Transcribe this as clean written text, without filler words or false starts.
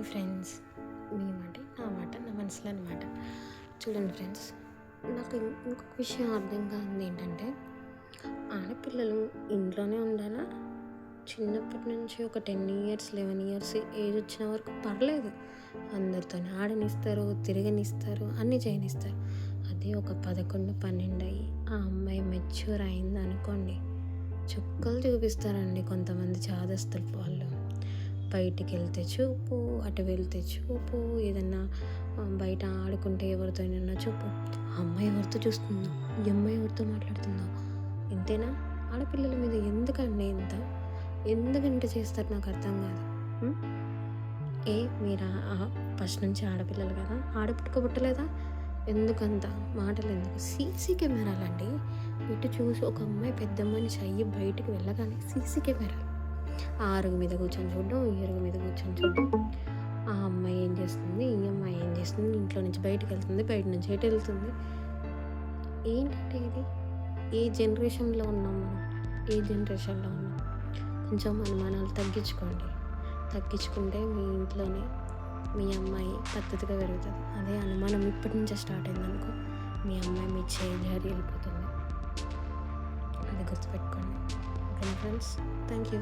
Hi friends, మీ మాట నా మాట నా మనసులో అనమాట. చూడండి ఫ్రెండ్స్, నాకు ఇంకొక విషయం అర్థం కాదు. ఏంటంటే ఆడపిల్లలు ఇంట్లోనే ఉండాలా? చిన్నప్పటి నుంచి ఒక 10 ఇయర్స్ 11 ఇయర్స్ ఏజ్ వచ్చిన వరకు పర్లేదు, అందరితో ఆడనిస్తారు, తిరగనిస్తారు, అన్నీ చేయనిస్తారు. అదే ఒక 11 12 అయ్యి ఆ అమ్మాయి మెచ్యూర్ అయింది అనుకోండి, చుక్కలు చూపిస్తారండి కొంతమంది చాదస్తులు. వాళ్ళు బయటికి వెళ్తే చూపు, అటు వెళ్తే చూపు, ఏదన్నా బయట ఆడుకుంటే ఎవరితోనైనా చూపు. ఆ అమ్మాయి ఎవరితో చూస్తుందో, ఈ అమ్మాయి ఎవరితో మాట్లాడుతుందో. ఇంతేనా? ఆడపిల్లల మీద ఎందుకండి ఎందుకంటే చేస్తారు నాకు అర్థం కాదు. మీరు ఫస్ట్ నుంచి ఆడపిల్లలు కదా, ఆడపుట్టుకోబుట్టలేదా? ఎందుకంత మాటలు ఎందుకు? సీసీ కెమెరాలండి. ఇటు చూసి ఒక అమ్మాయి పెద్ద మనిషి అయ్యి బయటికి వెళ్ళగానే సీసీ కెమెరాలు. ఆ అరుగు మీద కూర్చొని చూడడం, ఈ అరుగు మీద కూర్చొని చూడడం. ఆ అమ్మాయి ఏం చేస్తుంది, ఈ అమ్మాయి ఏం చేస్తుంది, ఇంట్లో నుంచి బయటకు వెళ్తుంది, బయట నుంచి ఎటు వెళ్తుంది. ఏంటంటే ఇది ఏ జనరేషన్లో ఉన్నాం మనం? ఏ జనరేషన్లో ఉన్నాం? కొంచెం అనుమానాలు తగ్గించుకుంటే మీ ఇంట్లోనే మీ అమ్మాయి పద్ధతిగా పెరుగుతుంది. అదే అనుమానం ఇప్పటి నుంచే స్టార్ట్ అయిందనుకో, మీ అమ్మాయి మీ చేయి జారి వెళ్ళిపోతుంది. అది గుర్తుపెట్టుకోండి. Okay friends, thank you.